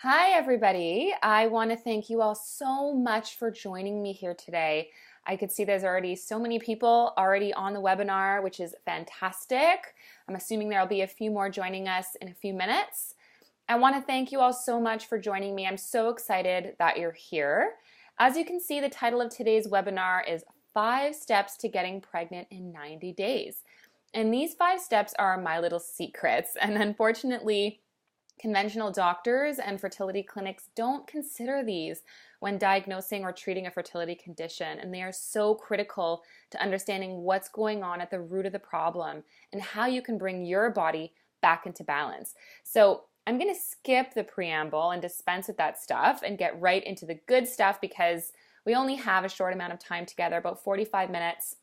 Hi, everybody. I want to thank you all so much for joining me here today. I could see there's already so many people already on the webinar, which is fantastic. I'm assuming there'll be a few more joining us in a few minutes. I want to thank you all so much for joining me. I'm so excited that you're here. As you can see, the title of today's webinar is 5 Steps to Getting Pregnant in 90 Days. And these 5 steps are my little secrets. And unfortunately, conventional doctors and fertility clinics don't consider these when diagnosing or treating a fertility condition, and they are so critical to understanding what's going on at the root of the problem and how you can bring your body back into balance. So I'm going to skip the preamble and dispense with that stuff and get right into the good stuff because we only have a short amount of time together, about 45 minutes.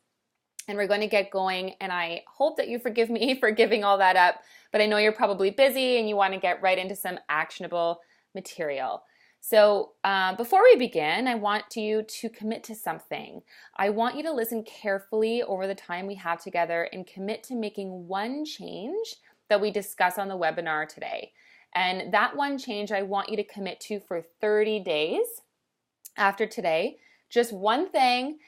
And we're going to get going, and I hope that you forgive me for giving all that up, but I know you're probably busy and you want to get right into some actionable material. So before we begin, I want you to commit to something. I want you to listen carefully over the time we have together and commit to making one change that we discuss on the webinar today. And that one change I want you to commit to for 30 days after today. Just one thing.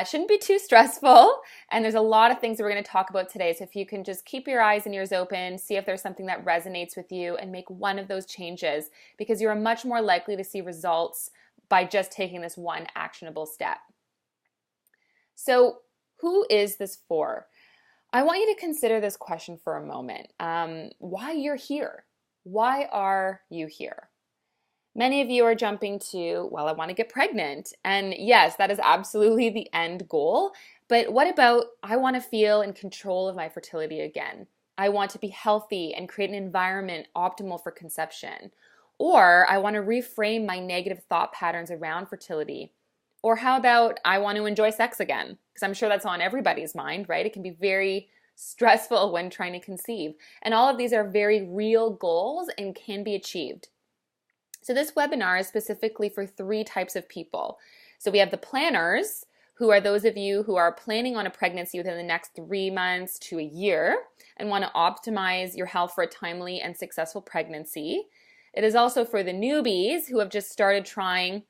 Shouldn't be too stressful, and there's a lot of things that we're going to talk about today, so if you can just keep your eyes and ears open, see if there's something that resonates with you, and make one of those changes, because you're much more likely to see results by just taking this one actionable step. So who is this for? I want you to consider this question for a moment. Why you're here? Why are you here? Many of you are jumping to, well, I want to get pregnant. And yes, that is absolutely the end goal. But what about, I want to feel in control of my fertility again. I want to be healthy and create an environment optimal for conception. Or I want to reframe my negative thought patterns around fertility. Or how about, I want to enjoy sex again? Because I'm sure that's on everybody's mind, right? It can be very stressful when trying to conceive. And all of these are very real goals and can be achieved. So this webinar is specifically for 3 types of people. So we have the planners, who are those of you who are planning on a pregnancy within the next 3 months to a year and want to optimize your health for a timely and successful pregnancy. It is also for the newbies who have just started trying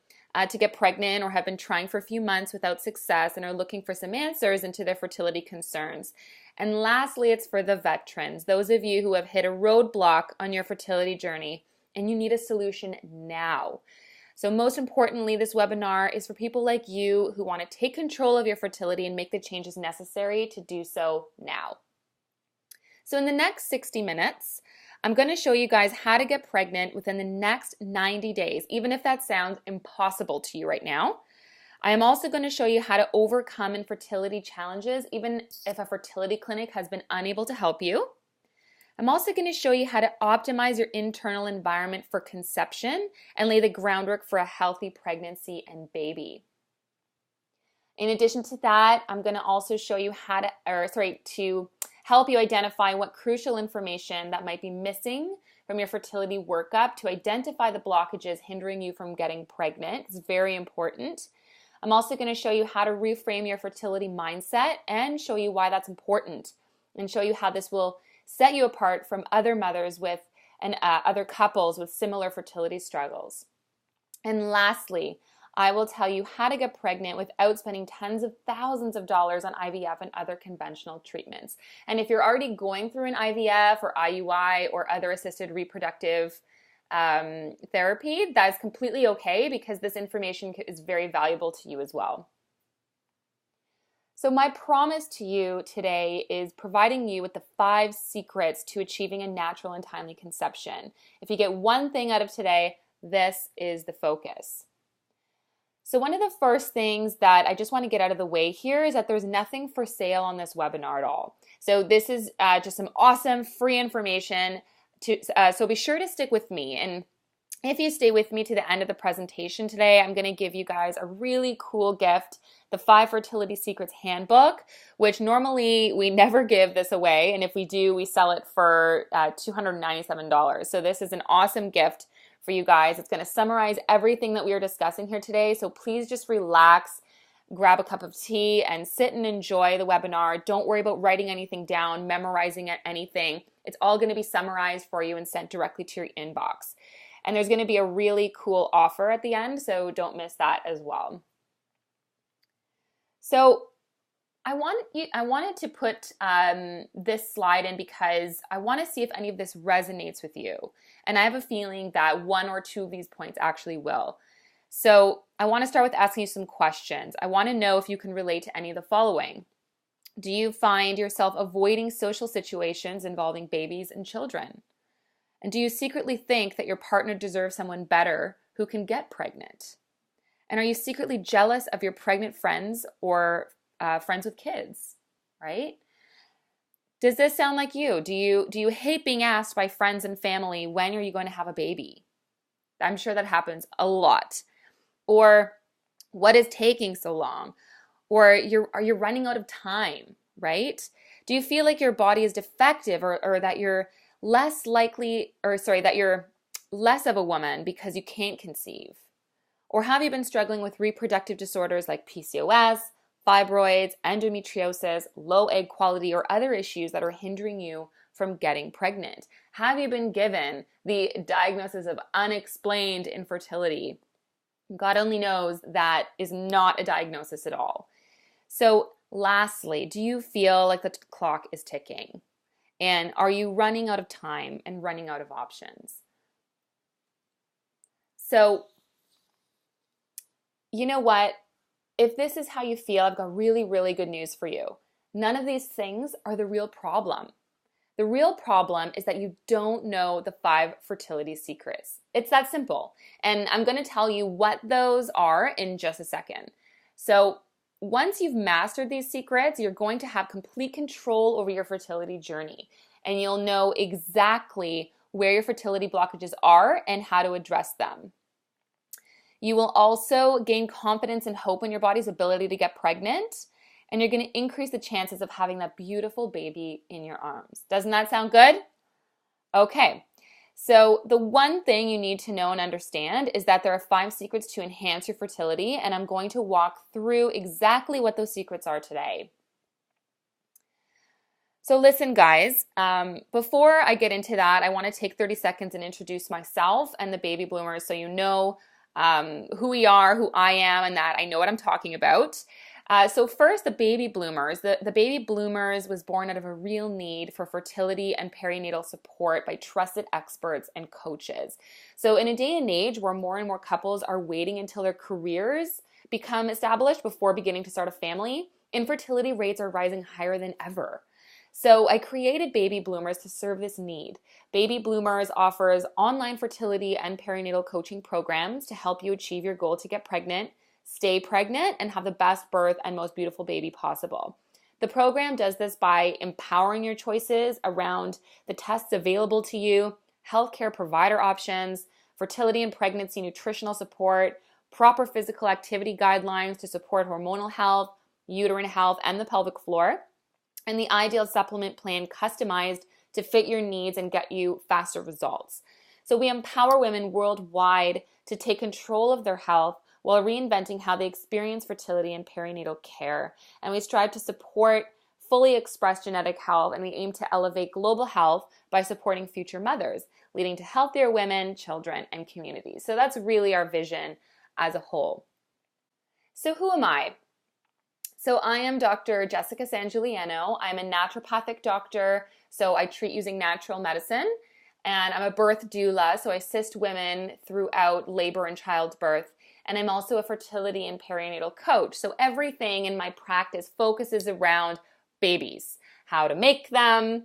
to get pregnant or have been trying for a few months without success and are looking for some answers into their fertility concerns. And lastly, it's for the veterans, those of you who have hit a roadblock on your fertility journey and you need a solution now. So most importantly, this webinar is for people like you who want to take control of your fertility and make the changes necessary to do so now. So in the next 60 minutes, I'm going to show you guys how to get pregnant within the next 90 days, even if that sounds impossible to you right now. I am also going to show you how to overcome infertility challenges, even if a fertility clinic has been unable to help you. I'm also going to show you how to optimize your internal environment for conception and lay the groundwork for a healthy pregnancy and baby. In addition to that, I'm going to also show you how to help you identify what crucial information that might be missing from your fertility workup to identify the blockages hindering you from getting pregnant. It's very important. I'm also going to show you how to reframe your fertility mindset and show you why that's important and show you how this will set you apart from other mothers and other couples with similar fertility struggles. And lastly, I will tell you how to get pregnant without spending tens of thousands of dollars on IVF and other conventional treatments. And if you're already going through an IVF or IUI or other assisted reproductive therapy, that is completely okay because this information is very valuable to you as well. So my promise to you today is providing you with the 5 secrets to achieving a natural and timely conception. If you get one thing out of today, this is the focus. So one of the first things that I just want to get out of the way here is that there's nothing for sale on this webinar at all. So this is just some awesome free information. So be sure to stick with me. And if you stay with me to the end of the presentation today, I'm going to give you guys a really cool gift, the 5 Fertility Secrets Handbook, which normally we never give this away. And if we do, we sell it for $297. So this is an awesome gift for you guys. It's going to summarize everything that we are discussing here today. So please just relax, grab a cup of tea, and sit and enjoy the webinar. Don't worry about writing anything down, memorizing anything. It's all going to be summarized for you and sent directly to your inbox. And there's going to be a really cool offer at the end, so don't miss that as well. So I wanted to put this slide in because I want to see if any of this resonates with you. And I have a feeling that one or two of these points actually will. So I want to start with asking you some questions. I want to know if you can relate to any of the following. Do you find yourself avoiding social situations involving babies and children? And do you secretly think that your partner deserves someone better who can get pregnant? And are you secretly jealous of your pregnant friends or friends with kids, right? Does this sound like you? Do you hate being asked by friends and family, when are you going to have a baby? I'm sure that happens a lot. Or what is taking so long? Or are you running out of time, right? Do you feel like your body is defective or that you're less likely, that you're less of a woman because you can't conceive? Or have you been struggling with reproductive disorders like PCOS, fibroids, endometriosis, low egg quality, or other issues that are hindering you from getting pregnant? Have you been given the diagnosis of unexplained infertility? God only knows that is not a diagnosis at all. So lastly, do you feel like the clock is ticking? And are you running out of time and running out of options? So, you know what? If this is how you feel, I've got really, really good news for you. None of these things are the real problem. The real problem is that you don't know the 5 fertility secrets. It's that simple. And I'm going to tell you what those are in just a second. So once you've mastered these secrets, you're going to have complete control over your fertility journey. And you'll know exactly where your fertility blockages are and how to address them. You will also gain confidence and hope in your body's ability to get pregnant. And you're going to increase the chances of having that beautiful baby in your arms. Doesn't that sound good? Okay, so the one thing you need to know and understand is that there are 5 secrets to enhance your fertility, and I'm going to walk through exactly what those secrets are today. So listen, guys, before I get into that, I want to take 30 seconds and introduce myself and the baby bloomers so you know who we are, who I am, and that I know what I'm talking about. So first, the baby bloomers. The baby bloomers was born out of a real need for fertility and perinatal support by trusted experts and coaches. So in a day and age where more and more couples are waiting until their careers become established before beginning to start a family, infertility rates are rising higher than ever. So I created Baby Bloomers to serve this need. Baby Bloomers offers online fertility and perinatal coaching programs to help you achieve your goal to get pregnant, stay pregnant, and have the best birth and most beautiful baby possible. The program does this by empowering your choices around the tests available to you, healthcare provider options, fertility and pregnancy nutritional support, proper physical activity guidelines to support hormonal health, uterine health, and the pelvic floor, and the ideal supplement plan customized to fit your needs and get you faster results. So we empower women worldwide to take control of their health while reinventing how they experience fertility and perinatal care. And we strive to support fully expressed genetic health, and we aim to elevate global health by supporting future mothers, leading to healthier women, children, and communities. So that's really our vision as a whole. So who am I? So I am Dr. Jessica Sangiuliano. I'm a naturopathic doctor, so I treat using natural medicine. And I'm a birth doula, so I assist women throughout labor and childbirth. And I'm also a fertility and perinatal coach. So everything in my practice focuses around babies, how to make them,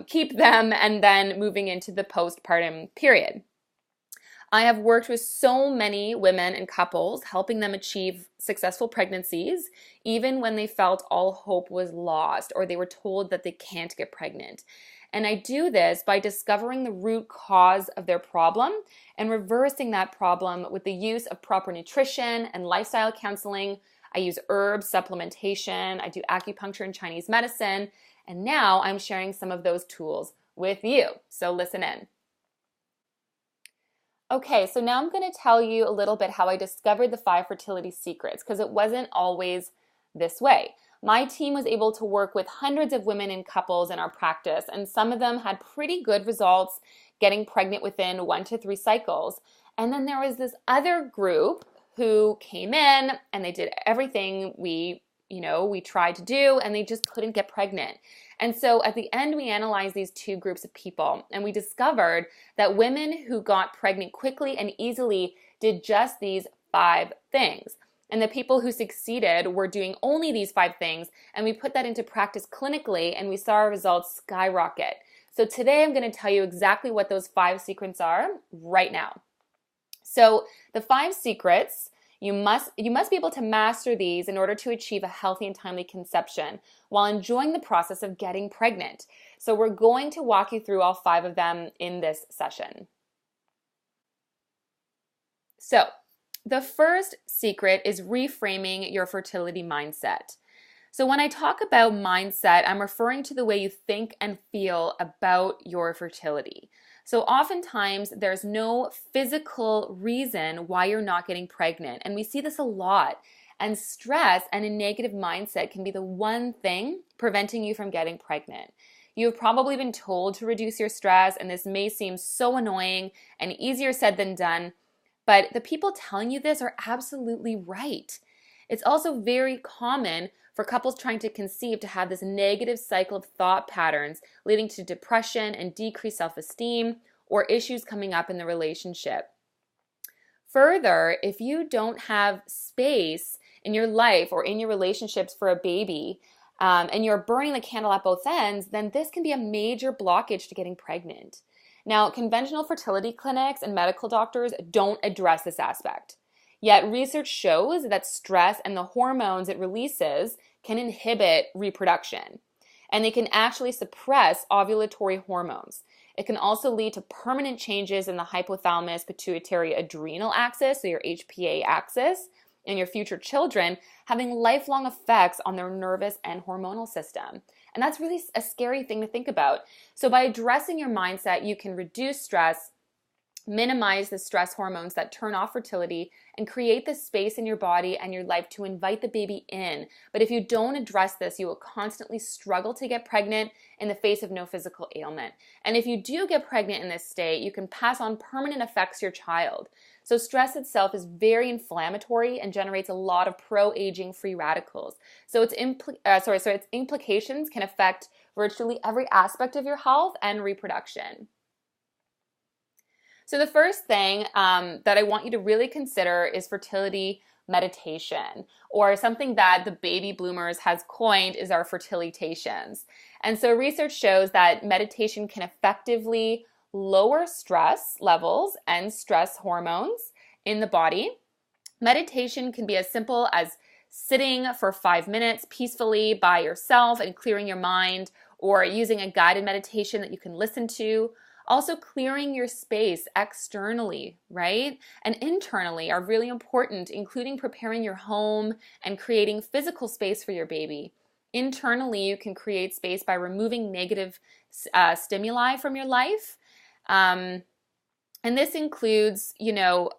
keep them, and then moving into the postpartum period. I have worked with so many women and couples, helping them achieve successful pregnancies, even when they felt all hope was lost or they were told that they can't get pregnant. And I do this by discovering the root cause of their problem and reversing that problem with the use of proper nutrition and lifestyle counseling. I use herbs, supplementation, I do acupuncture and Chinese medicine, and now I'm sharing some of those tools with you. So listen in. Okay, so now I'm going to tell you a little bit how I discovered the 5 fertility secrets, because it wasn't always this way. My team was able to work with hundreds of women and couples in our practice, and some of them had pretty good results getting pregnant within 1 to 3 cycles. And then there was this other group who came in and they did everything we tried to do, and they just couldn't get pregnant. And so at the end, we analyzed these 2 groups of people, and we discovered that women who got pregnant quickly and easily did just these 5 things. And the people who succeeded were doing only these 5 things, and we put that into practice clinically, and we saw our results skyrocket. So today I'm going to tell you exactly what those 5 secrets are right now. So the 5 secrets, you must be able to master these in order to achieve a healthy and timely conception while enjoying the process of getting pregnant. So we're going to walk you through all 5 of them in this session. So the first secret is reframing your fertility mindset. So when I talk about mindset, I'm referring to the way you think and feel about your fertility. So oftentimes there's no physical reason why you're not getting pregnant, and we see this a lot. And stress and a negative mindset can be the one thing preventing you from getting pregnant. You've probably been told to reduce your stress, and this may seem so annoying and easier said than done, but the people telling you this are absolutely right. It's also very common for couples trying to conceive to have this negative cycle of thought patterns leading to depression and decreased self-esteem or issues coming up in the relationship. Further, if you don't have space in your life or in your relationships for a baby, and you're burning the candle at both ends, then this can be a major blockage to getting pregnant. Now, conventional fertility clinics and medical doctors don't address this aspect. Yet research shows that stress and the hormones it releases can inhibit reproduction, and they can actually suppress ovulatory hormones. It can also lead to permanent changes in the hypothalamus pituitary adrenal axis, so your HPA axis, and your future children, having lifelong effects on their nervous and hormonal system. And that's really a scary thing to think about. So by addressing your mindset, you can reduce stress, minimize the stress hormones that turn off fertility, and create the space in your body and your life to invite the baby in. But if you don't address this, you will constantly struggle to get pregnant in the face of no physical ailment. And if you do get pregnant in this state, you can pass on permanent effects to your child. So stress itself is very inflammatory and generates a lot of pro-aging free radicals. So its implications can affect virtually every aspect of your health and reproduction. So the first thing that I want you to really consider is fertility meditation, or something that the baby bloomers has coined is our fertilitations. And so research shows that meditation can effectively lower stress levels and stress hormones in the body. Meditation can be as simple as sitting for 5 minutes peacefully by yourself and clearing your mind, or using a guided meditation that you can listen to. Also, clearing your space externally, right, and internally are really important, including preparing your home and creating physical space for your baby. Internally, you can create space by removing negative stimuli from your life. And this includes, not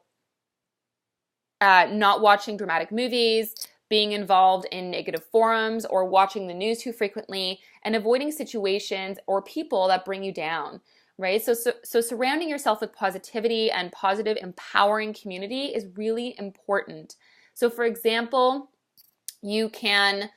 watching dramatic movies, being involved in negative forums, or watching the news too frequently, and avoiding situations or people that bring you down. Right? So surrounding yourself with positivity and positive, empowering community is really important. So for example, you can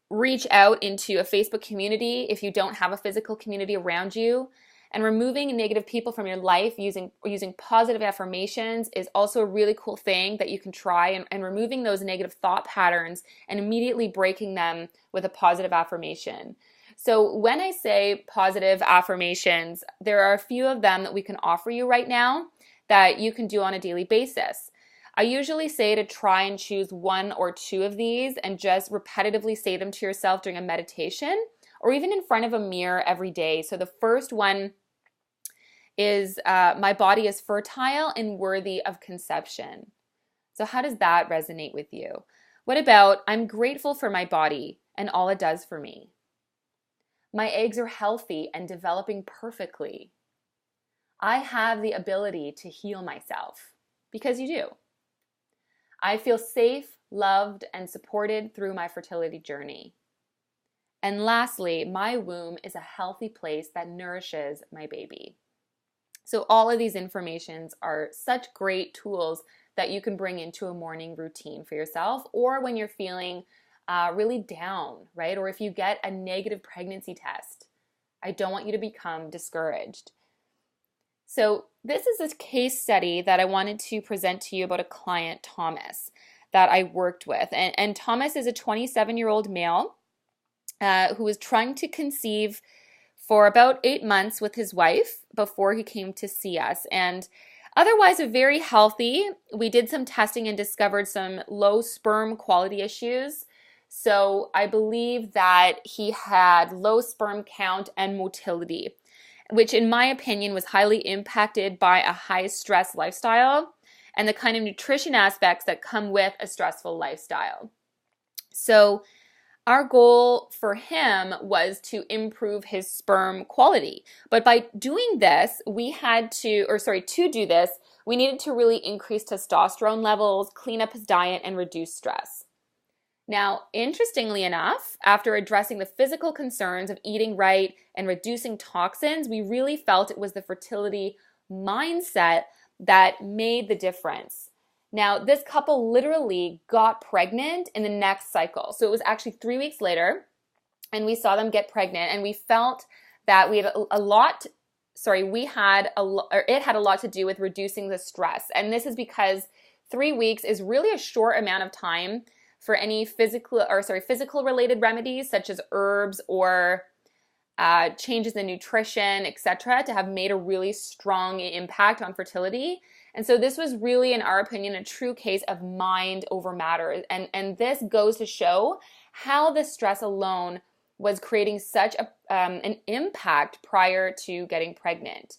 reach out into a Facebook community if you don't have a physical community around you. And removing negative people from your life using positive affirmations is also a really cool thing that you can try, and removing those negative thought patterns and immediately breaking them with a positive affirmation. So when I say positive affirmations, there are a few of them that we can offer you right now that you can do on a daily basis. I usually say to try and choose 1 or 2 of these and just repetitively say them to yourself during a meditation or even in front of a mirror every day. So the first one is, my body is fertile and worthy of conception. So how does that resonate with you? What about, I'm grateful for my body and all it does for me? My eggs are healthy and developing perfectly. I have the ability to heal myself, because you do. I feel safe, loved, and supported through my fertility journey. And lastly, my womb is a healthy place that nourishes my baby. So all of these informations are such great tools that you can bring into a morning routine for yourself, or when you're feeling really down, right? Or if you get a negative pregnancy test. I don't want you to become discouraged. So this is a case study that I wanted to present to you about a client, Thomas, that I worked with. And Thomas is a 27-year-old male who was trying to conceive for about 8 months with his wife before he came to see us. And otherwise, very healthy. We did some testing and discovered some low sperm quality issues. So I believe that he had low sperm count and motility, which in my opinion was highly impacted by a high stress lifestyle and the kind of nutrition aspects that come with a stressful lifestyle. So our goal for him was to improve his sperm quality. But by doing this, to do this, we needed to really increase testosterone levels, clean up his diet, and reduce stress. Now, interestingly enough, after addressing the physical concerns of eating right and reducing toxins, we really felt it was the fertility mindset that made the difference. Now, this couple literally got pregnant in the next cycle. So it was actually 3 weeks later, and we saw them get pregnant, and we felt that it had a lot to do with reducing the stress. And this is because 3 weeks is really a short amount of time for any physical related remedies such as herbs or changes in nutrition, etc., to have made a really strong impact on fertility. And so this was really, in our opinion, a true case of mind over matter. And this goes to show how the stress alone was creating such an impact prior to getting pregnant.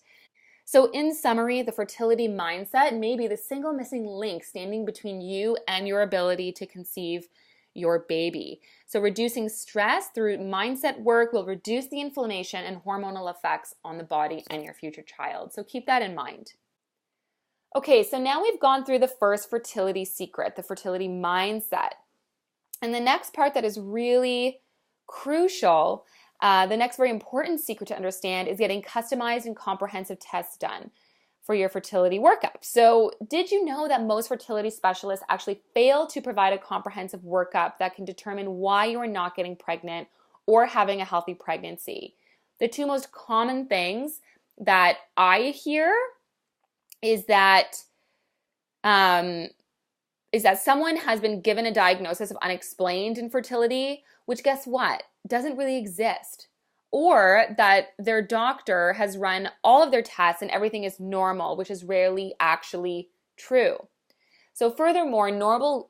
So in summary, the fertility mindset may be the single missing link standing between you and your ability to conceive your baby. So reducing stress through mindset work will reduce the inflammation and hormonal effects on the body and your future child. So keep that in mind. Okay, so now we've gone through the first fertility secret, the fertility mindset. And the next part that is really crucial, the next very important secret to understand is getting customized and comprehensive tests done for your fertility workup. So did you know that most fertility specialists actually fail to provide a comprehensive workup that can determine why you are not getting pregnant or having a healthy pregnancy? The two most common things that I hear is that someone has been given a diagnosis of unexplained infertility, which guess what? Doesn't really exist. Or that their doctor has run all of their tests and everything is normal, which is rarely actually true. So furthermore, normal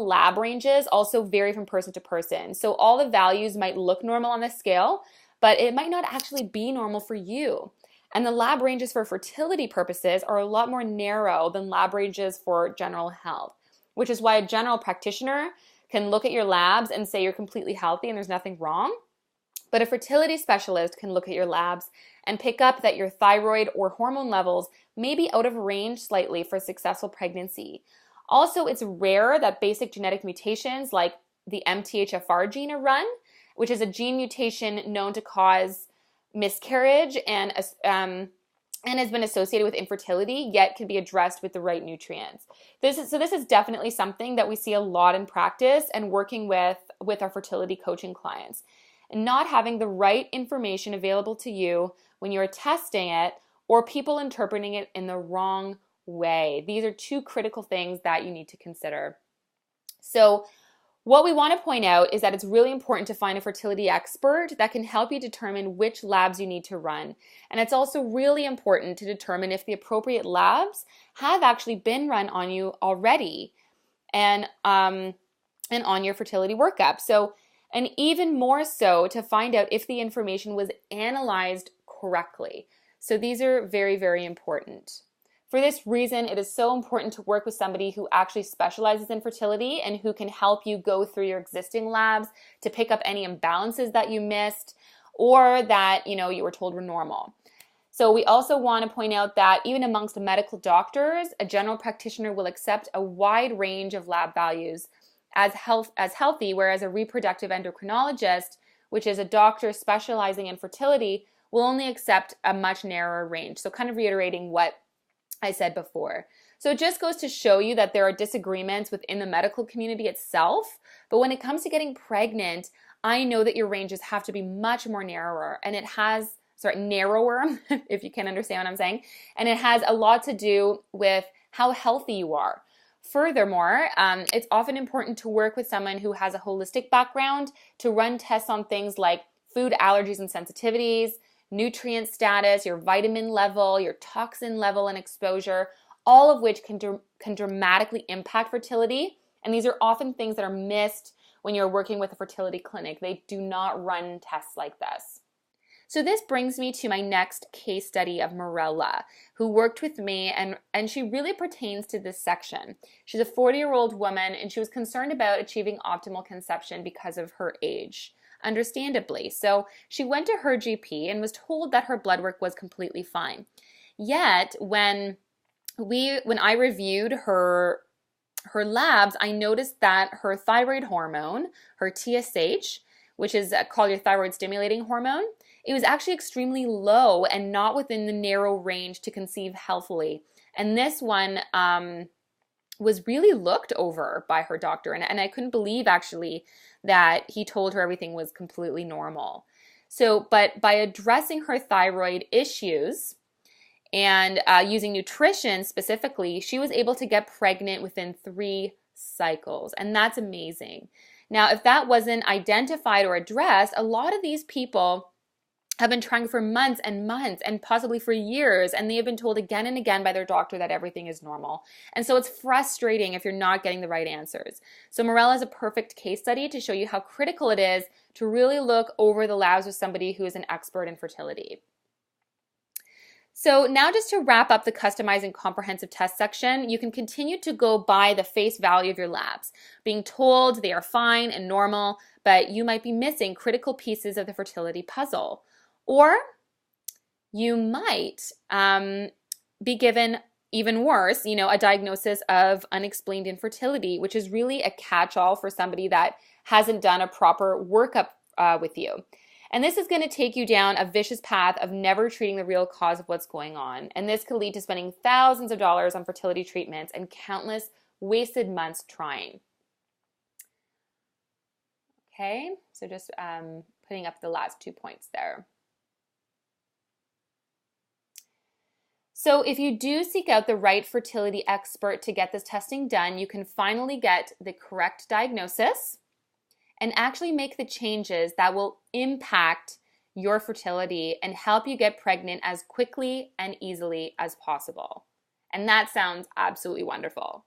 lab ranges also vary from person to person. So all the values might look normal on the scale, but it might not actually be normal for you. And the lab ranges for fertility purposes are a lot more narrow than lab ranges for general health, which is why a general practitioner can look at your labs and say you're completely healthy and there's nothing wrong. But a fertility specialist can look at your labs and pick up that your thyroid or hormone levels may be out of range slightly for a successful pregnancy. Also, it's rare that basic genetic mutations like the MTHFR gene are run, which is a gene mutation known to cause miscarriage and has been associated with infertility, yet can be addressed with the right nutrients. This is definitely something that we see a lot in practice and working with our fertility coaching clients. And not having the right information available to you when you're testing it, or people interpreting it in the wrong way. These are two critical things that you need to consider. So what we want to point out is that it's really important to find a fertility expert that can help you determine which labs you need to run. And it's also really important to determine if the appropriate labs have actually been run on you already and on your fertility workup. And even more so to find out if the information was analyzed correctly. So these are very, very important. For this reason, it is so important to work with somebody who actually specializes in fertility and who can help you go through your existing labs to pick up any imbalances that you missed or that you were told were normal. So we also want to point out that even amongst the medical doctors, a general practitioner will accept a wide range of lab values as healthy, whereas a reproductive endocrinologist which is a doctor specializing in fertility, will only accept a much narrower range. So kind of reiterating what I said before. So it just goes to show you that there are disagreements within the medical community itself, but when it comes to getting pregnant, I know that your ranges have to be much more narrower, and narrower, if you can understand what I'm saying, and it has a lot to do with how healthy you are. Furthermore, it's often important to work with someone who has a holistic background to run tests on things like food allergies and sensitivities, nutrient status, your vitamin level, your toxin level and exposure, all of which can dramatically impact fertility. And these are often things that are missed when you're working with a fertility clinic. They do not run tests like this. So this brings me to my next case study of Morella, who worked with me, and she really pertains to this section. She's a 40-year-old woman, and she was concerned about achieving optimal conception because of her age, understandably. So she went to her GP and was told that her blood work was completely fine. Yet, when I reviewed her labs, I noticed that her thyroid hormone, her TSH, which is called your thyroid stimulating hormone, it was actually extremely low and not within the narrow range to conceive healthily. And this one was really looked over by her doctor. And I couldn't believe actually that he told her everything was completely normal. So, but by addressing her thyroid issues and using nutrition specifically, she was able to get pregnant within 3 cycles. And that's amazing. Now, if that wasn't identified or addressed, a lot of these people have been trying for months and months and possibly for years, and they have been told again and again by their doctor that everything is normal. And so it's frustrating if you're not getting the right answers. So Morella is a perfect case study to show you how critical it is to really look over the labs with somebody who is an expert in fertility. So now just to wrap up the customized and comprehensive test section, you can continue to go by the face value of your labs, being told they are fine and normal, but you might be missing critical pieces of the fertility puzzle. Or you might be given, even worse, a diagnosis of unexplained infertility, which is really a catch-all for somebody that hasn't done a proper workup with you. And this is going to take you down a vicious path of never treating the real cause of what's going on. And this could lead to spending thousands of dollars on fertility treatments and countless wasted months trying. Okay, so just putting up the last 2 points there. So if you do seek out the right fertility expert to get this testing done, you can finally get the correct diagnosis and actually make the changes that will impact your fertility and help you get pregnant as quickly and easily as possible. And that sounds absolutely wonderful.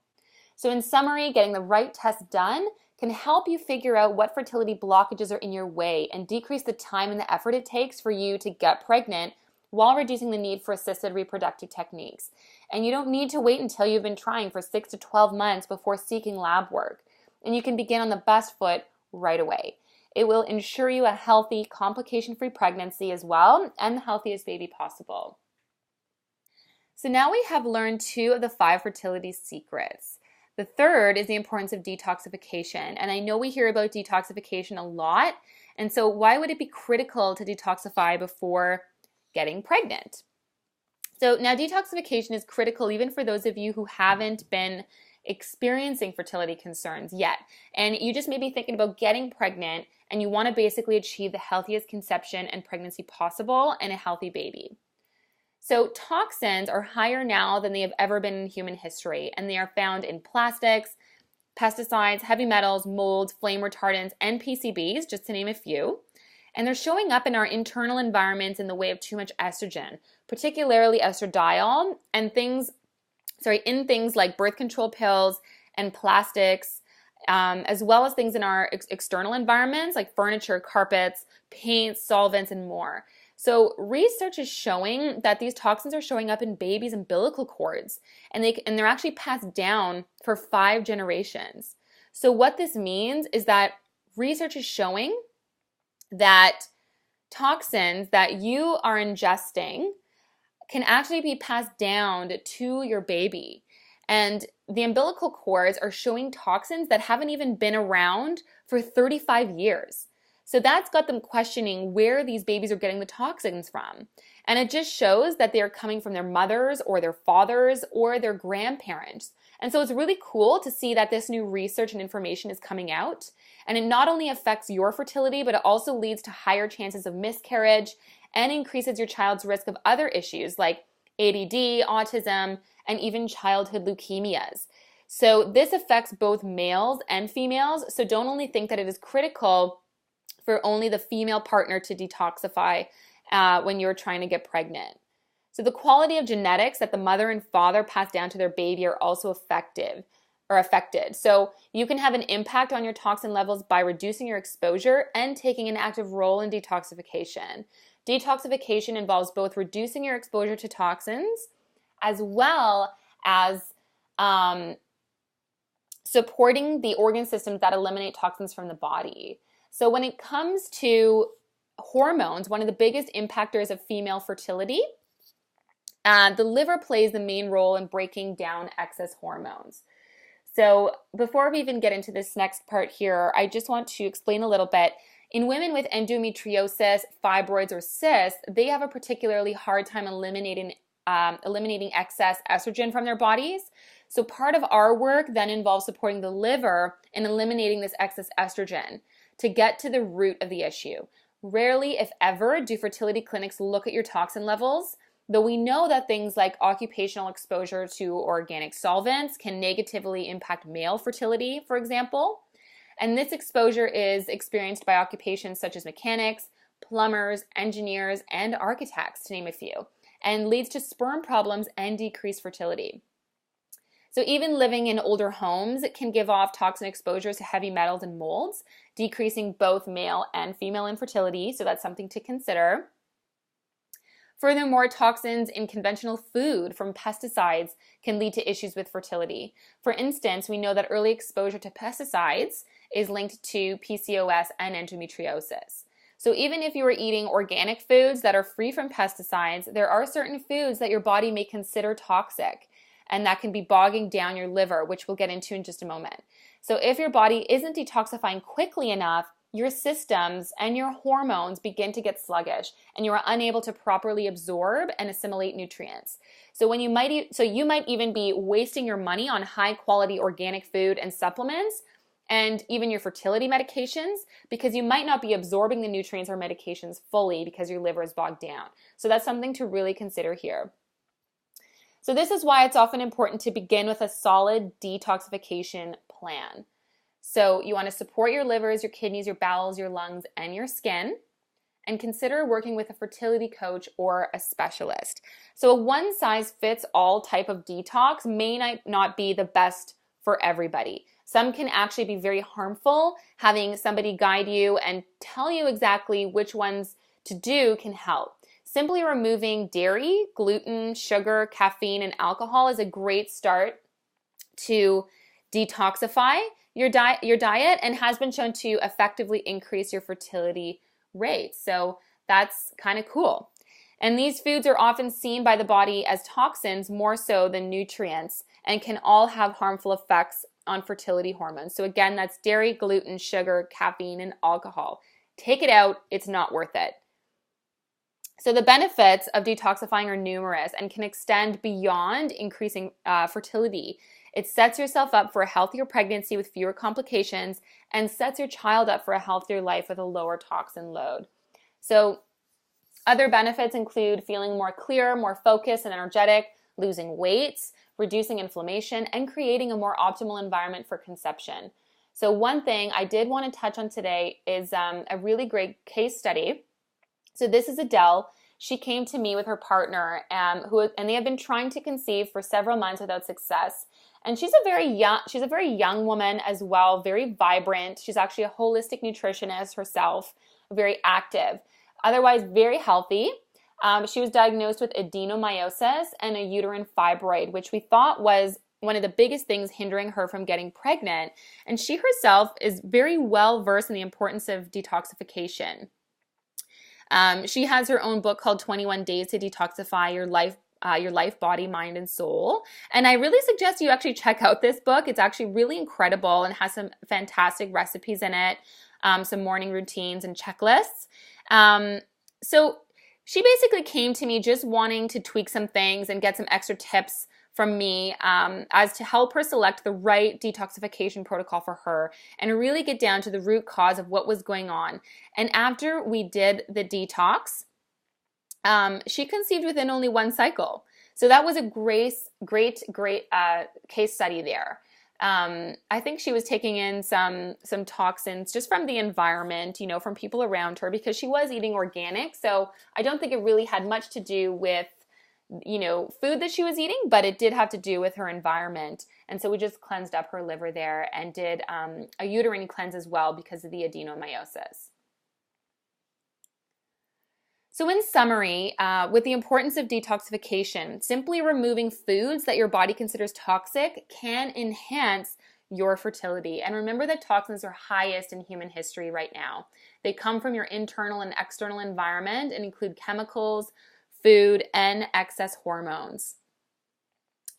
So in summary, getting the right test done can help you figure out what fertility blockages are in your way and decrease the time and the effort it takes for you to get pregnant while reducing the need for assisted reproductive techniques. And you don't need to wait until you've been trying for 6 to 12 months before seeking lab work. And you can begin on the best foot right away. It will ensure you a healthy, complication-free pregnancy as well, and the healthiest baby possible. So now we have learned 2 of the 5 fertility secrets. The third is the importance of detoxification. And I know we hear about detoxification a lot. And so why would it be critical to detoxify before getting pregnant? So now detoxification is critical even for those of you who haven't been experiencing fertility concerns yet. And you just may be thinking about getting pregnant and you want to basically achieve the healthiest conception and pregnancy possible and a healthy baby. So toxins are higher now than they have ever been in human history, and they are found in plastics, pesticides, heavy metals, molds, flame retardants, and PCBs, just to name a few. And they're showing up in our internal environments in the way of too much estrogen, particularly estradiol, and in things like birth control pills and plastics, as well as things in our external environments like furniture, carpets, paints, solvents, and more. So research is showing that these toxins are showing up in babies' umbilical cords, and they're actually passed down for 5 generations. So what this means is that research is showing that toxins that you are ingesting can actually be passed down to your baby. And the umbilical cords are showing toxins that haven't even been around for 35 years. So that's got them questioning where these babies are getting the toxins from. And it just shows that they are coming from their mothers or their fathers or their grandparents. And so it's really cool to see that this new research and information is coming out. And it not only affects your fertility, but it also leads to higher chances of miscarriage and increases your child's risk of other issues like ADD, autism, and even childhood leukemias. So this affects both males and females. So don't only think that it is critical for only the female partner to detoxify when you're trying to get pregnant. So the quality of genetics that the mother and father pass down to their baby are also affected. So you can have an impact on your toxin levels by reducing your exposure and taking an active role in detoxification. Detoxification involves both reducing your exposure to toxins as well as supporting the organ systems that eliminate toxins from the body. So when it comes to hormones, one of the biggest impactors of female fertility, the liver plays the main role in breaking down excess hormones. So before we even get into this next part here, I just want to explain a little bit. In women with endometriosis, fibroids, or cysts, they have a particularly hard time eliminating excess estrogen from their bodies. So part of our work then involves supporting the liver in eliminating this excess estrogen to get to the root of the issue. Rarely, if ever, do fertility clinics look at your toxin levels, though we know that things like occupational exposure to organic solvents can negatively impact male fertility, for example. And this exposure is experienced by occupations such as mechanics, plumbers, engineers, and architects, to name a few, and leads to sperm problems and decreased fertility. So even living in older homes can give off toxin exposures to heavy metals and molds, decreasing both male and female infertility, so that's something to consider. Furthermore, toxins in conventional food from pesticides can lead to issues with fertility. For instance, we know that early exposure to pesticides is linked to PCOS and endometriosis. So even if you are eating organic foods that are free from pesticides, there are certain foods that your body may consider toxic, and that can be bogging down your liver, which we'll get into in just a moment. So if your body isn't detoxifying quickly enough, your systems and your hormones begin to get sluggish, and you are unable to properly absorb and assimilate nutrients. So you might even be wasting your money on high quality organic food and supplements, and even your fertility medications, because you might not be absorbing the nutrients or medications fully because your liver is bogged down. So that's something to really consider here. So this is why it's often important to begin with a solid detoxification plan. So you want to support your livers, your kidneys, your bowels, your lungs, and your skin, and consider working with a fertility coach or a specialist. So a one-size-fits-all type of detox may not be the best for everybody. Some can actually be very harmful. Having somebody guide you and tell you exactly which ones to do can help. Simply removing dairy, gluten, sugar, caffeine, and alcohol is a great start to detoxify your diet and has been shown to effectively increase your fertility rate. So that's kind of cool. And these foods are often seen by the body as toxins more so than nutrients and can all have harmful effects on fertility hormones. So again, that's dairy, gluten, sugar, caffeine, and alcohol. Take it out. It's not worth it. So the benefits of detoxifying are numerous and can extend beyond increasing fertility. It sets yourself up for a healthier pregnancy with fewer complications and sets your child up for a healthier life with a lower toxin load. So other benefits include feeling more clear, more focused and energetic, losing weight, reducing inflammation, and creating a more optimal environment for conception. So one thing I did want to touch on today is a really great case study. So this is Adele. She came to me with her partner, and they have been trying to conceive for several months without success. And she's a very young woman as well, very vibrant. She's actually a holistic nutritionist herself, very active, otherwise very healthy. She was diagnosed with adenomyosis and a uterine fibroid, which we thought was one of the biggest things hindering her from getting pregnant. And she herself is very well versed in the importance of detoxification. She has her own book called 21 Days to Detoxify Your Life, Body, Mind, and Soul. And I really suggest you actually check out this book. It's actually really incredible and has some fantastic recipes in it. some morning routines and checklists. So she basically came to me just wanting to tweak some things and get some extra tips from me as to help her select the right detoxification protocol for her and really get down to the root cause of what was going on. And after we did the detox, she conceived within only 1 cycle. So that was a great case study there. I think she was taking in some toxins just from the environment, from people around her, because she was eating organic. So I don't think it really had much to do with food that she was eating, but it did have to do with her environment. And so we just cleansed up her liver there and did a uterine cleanse as well because of the adenomyosis. So in summary, with the importance of detoxification, simply removing foods that your body considers toxic can enhance your fertility. And remember that toxins are highest in human history right now. They come from your internal and external environment and include chemicals, food, and excess hormones.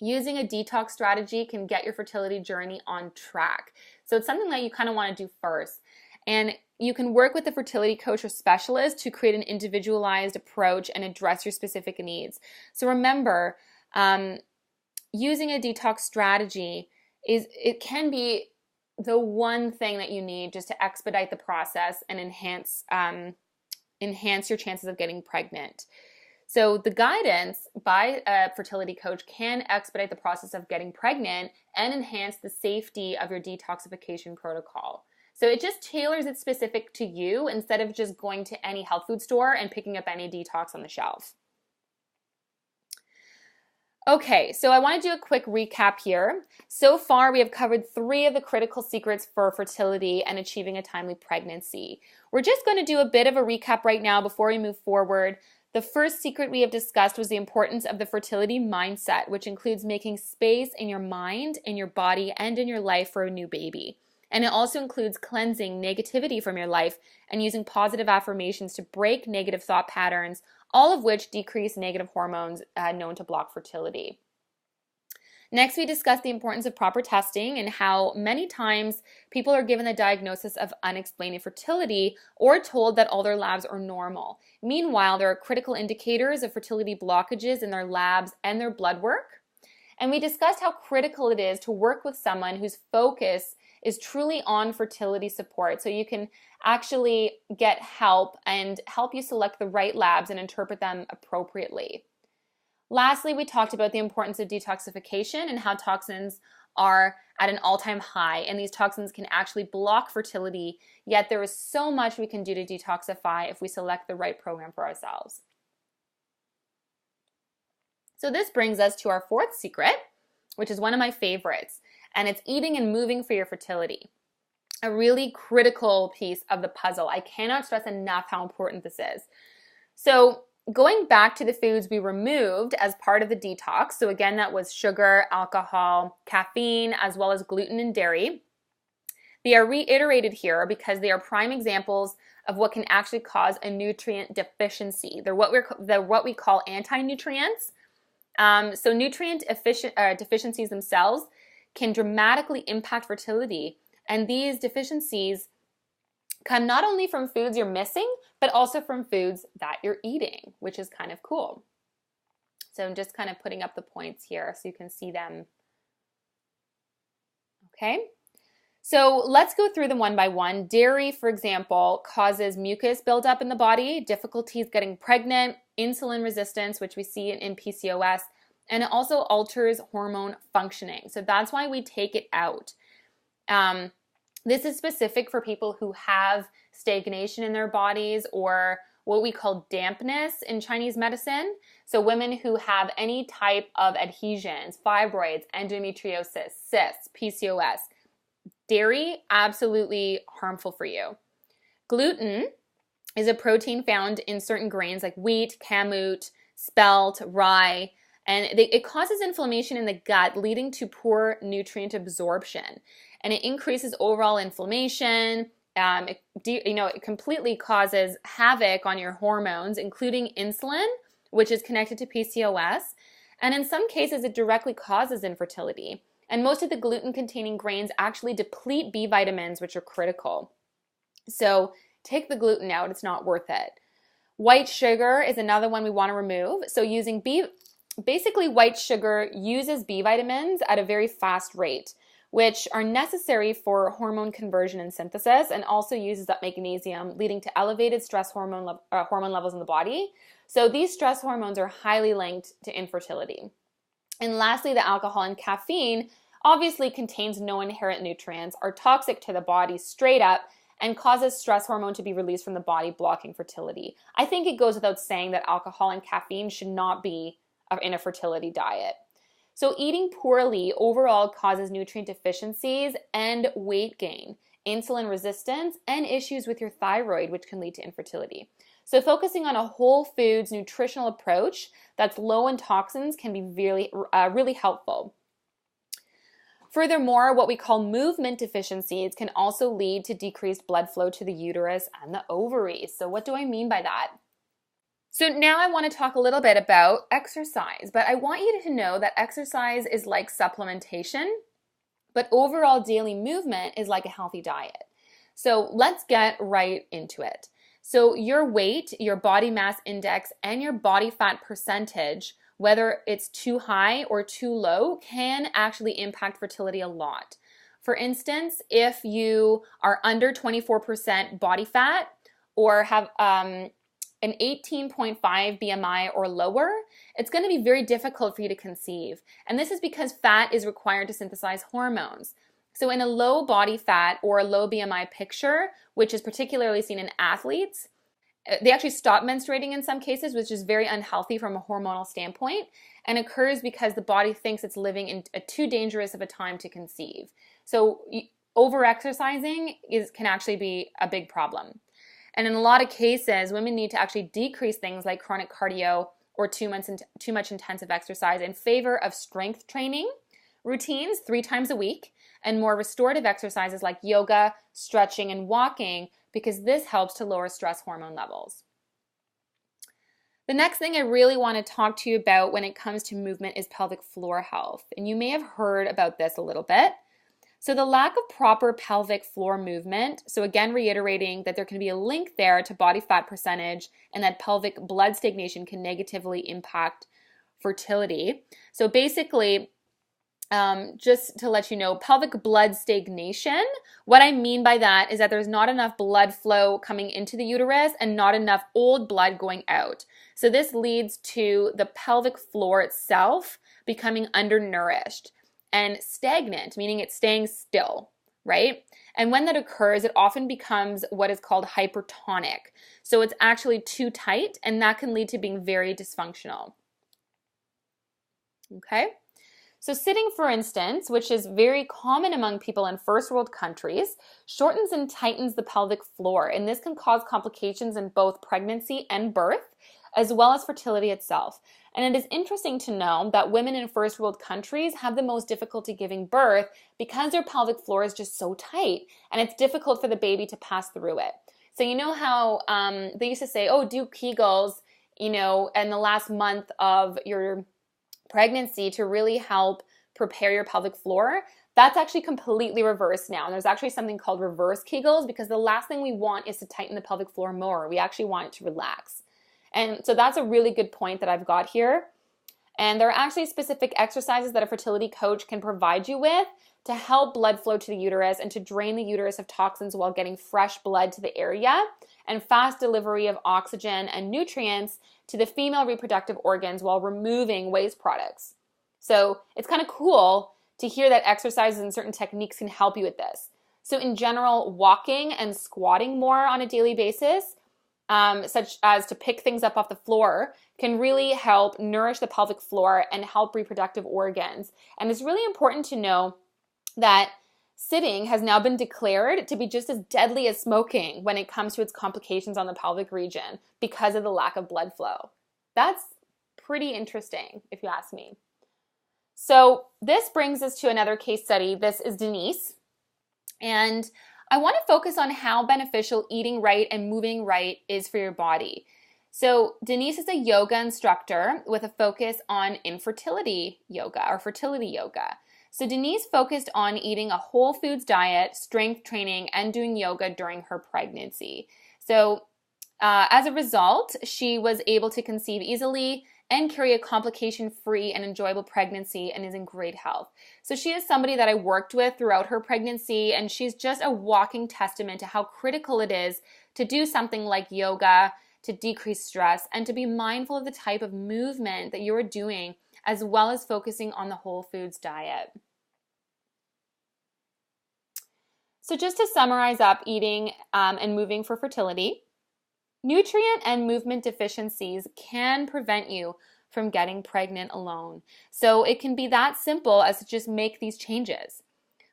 Using a detox strategy can get your fertility journey on track. So it's something that you kind of want to do first. And you can work with a fertility coach or specialist to create an individualized approach and address your specific needs. So remember, using a detox strategy it can be the one thing that you need just to expedite the process and enhance your chances of getting pregnant. So the guidance by a fertility coach can expedite the process of getting pregnant and enhance the safety of your detoxification protocol. So it just tailors it specific to you instead of just going to any health food store and picking up any detox on the shelf. Okay, so I want to do a quick recap here. So far, we have covered 3 of the critical secrets for fertility and achieving a timely pregnancy. We're just going to do a bit of a recap right now before we move forward. The first secret we have discussed was the importance of the fertility mindset, which includes making space in your mind, in your body, and in your life for a new baby. And it also includes cleansing negativity from your life and using positive affirmations to break negative thought patterns, all of which decrease negative hormones known to block fertility. Next, we discussed the importance of proper testing and how many times people are given the diagnosis of unexplained infertility or told that all their labs are normal. Meanwhile, there are critical indicators of fertility blockages in their labs and their blood work. And we discussed how critical it is to work with someone whose focus is truly on fertility support, so you can actually get help and help you select the right labs and interpret them appropriately. Lastly, we talked about the importance of detoxification and how toxins are at an all-time high, and these toxins can actually block fertility, yet there is so much we can do to detoxify if we select the right program for ourselves. So this brings us to our 4th secret, which is one of my favorites, and it's eating and moving for your fertility. A really critical piece of the puzzle. I cannot stress enough how important this is. So going back to the foods we removed as part of the detox, so again, that was sugar, alcohol, caffeine, as well as gluten and dairy. They are reiterated here because they are prime examples of what can actually cause a nutrient deficiency. They're what we call anti-nutrients. So nutrient deficiencies themselves can dramatically impact fertility. And these deficiencies come not only from foods you're missing, but also from foods that you're eating, which is kind of cool. So I'm just kind of putting up the points here so you can see them. Okay, so let's go through them one by one. Dairy, for example, causes mucus buildup in the body, difficulties getting pregnant, insulin resistance, which we see in PCOS, and it also alters hormone functioning. So that's why we take it out. This is specific for people who have stagnation in their bodies or what we call dampness in Chinese medicine. So women who have any type of adhesions, fibroids, endometriosis, cysts, PCOS. Dairy, absolutely harmful for you. Gluten is a protein found in certain grains like wheat, kamut, spelt, rye, and it causes inflammation in the gut, leading to poor nutrient absorption. And it increases overall inflammation. It completely causes havoc on your hormones, including insulin, which is connected to PCOS. And in some cases, it directly causes infertility. And most of the gluten-containing grains actually deplete B vitamins, which are critical. So take the gluten out, it's not worth it. White sugar is another one we want to remove. So basically white sugar uses B vitamins at a very fast rate, which are necessary for hormone conversion and synthesis, and also uses up magnesium, leading to elevated stress hormone levels in the body. So these stress hormones are highly linked to infertility. And lastly, the alcohol and caffeine obviously contains no inherent nutrients, are toxic to the body straight up, and causes stress hormone to be released from the body, blocking fertility. I think it goes without saying that alcohol and caffeine should not be in a fertility diet. So eating poorly overall causes nutrient deficiencies and weight gain, insulin resistance, and issues with your thyroid, which can lead to infertility. So focusing on a whole foods nutritional approach that's low in toxins can be really helpful. Furthermore, what we call movement deficiencies can also lead to decreased blood flow to the uterus and the ovaries. So what do I mean by that? So now I want to talk a little bit about exercise, but I want you to know that exercise is like supplementation, but overall daily movement is like a healthy diet. So let's get right into it. So your weight, your body mass index, and your body fat percentage, whether it's too high or too low, can actually impact fertility a lot. For instance, if you are under 24% body fat or have an 18.5 BMI or lower, it's going to be very difficult for you to conceive. And this is because fat is required to synthesize hormones. So in a low body fat or a low BMI picture, which is particularly seen in athletes, they actually stop menstruating in some cases, which is very unhealthy from a hormonal standpoint, and occurs because the body thinks it's living in a too dangerous of a time to conceive. So over-exercising can actually be a big problem. And in a lot of cases, women need to actually decrease things like chronic cardio or too much intensive exercise in favor of strength training routines 3 times a week and more restorative exercises like yoga, stretching, and walking, because this helps to lower stress hormone levels. The next thing I really want to talk to you about when it comes to movement is pelvic floor health. And you may have heard about this a little bit. So the lack of proper pelvic floor movement, so again reiterating that there can be a link there to body fat percentage and that pelvic blood stagnation can negatively impact fertility. So basically, just to let you know, pelvic blood stagnation, what I mean by that is that there's not enough blood flow coming into the uterus and not enough old blood going out. So this leads to the pelvic floor itself becoming undernourished and stagnant, meaning it's staying still, right? And when that occurs, it often becomes what is called hypertonic. So it's actually too tight, and that can lead to being very dysfunctional. Okay? So sitting, for instance, which is very common among people in first world countries, shortens and tightens the pelvic floor, and this can cause complications in both pregnancy and birth, as well as fertility itself. And it is interesting to know that women in first world countries have the most difficulty giving birth because their pelvic floor is just so tight, and it's difficult for the baby to pass through it. So you know how they used to say, oh, do Kegels, in the last month of your pregnancy to really help prepare your pelvic floor? That's actually completely reversed now. And there's actually something called reverse Kegels, because the last thing we want is to tighten the pelvic floor more. We actually want it to relax. And so that's a really good point that I've got here. And there are actually specific exercises that a fertility coach can provide you with to help blood flow to the uterus and to drain the uterus of toxins while getting fresh blood to the area and fast delivery of oxygen and nutrients to the female reproductive organs while removing waste products. So it's kind of cool to hear that exercises and certain techniques can help you with this. So in general, walking and squatting more on a daily basis, such as to pick things up off the floor, can really help nourish the pelvic floor and help reproductive organs. And it's really important to know that sitting has now been declared to be just as deadly as smoking when it comes to its complications on the pelvic region because of the lack of blood flow. That's pretty interesting, if you ask me. So this brings us to another case study. This is Denise. And I want to focus on how beneficial eating right and moving right is for your body. So Denise is a yoga instructor with a focus on infertility yoga or fertility yoga. So Denise focused on eating a whole foods diet, strength training, and doing yoga during her pregnancy. So as a result, she was able to conceive easily and carry a complication-free and enjoyable pregnancy and is in great health. So she is somebody that I worked with throughout her pregnancy, and she's just a walking testament to how critical it is to do something like yoga to decrease stress and to be mindful of the type of movement that you are doing, as well as focusing on the whole foods diet. So just to summarize up eating and moving for fertility, nutrient and movement deficiencies can prevent you from getting pregnant alone. So it can be that simple as to just make these changes.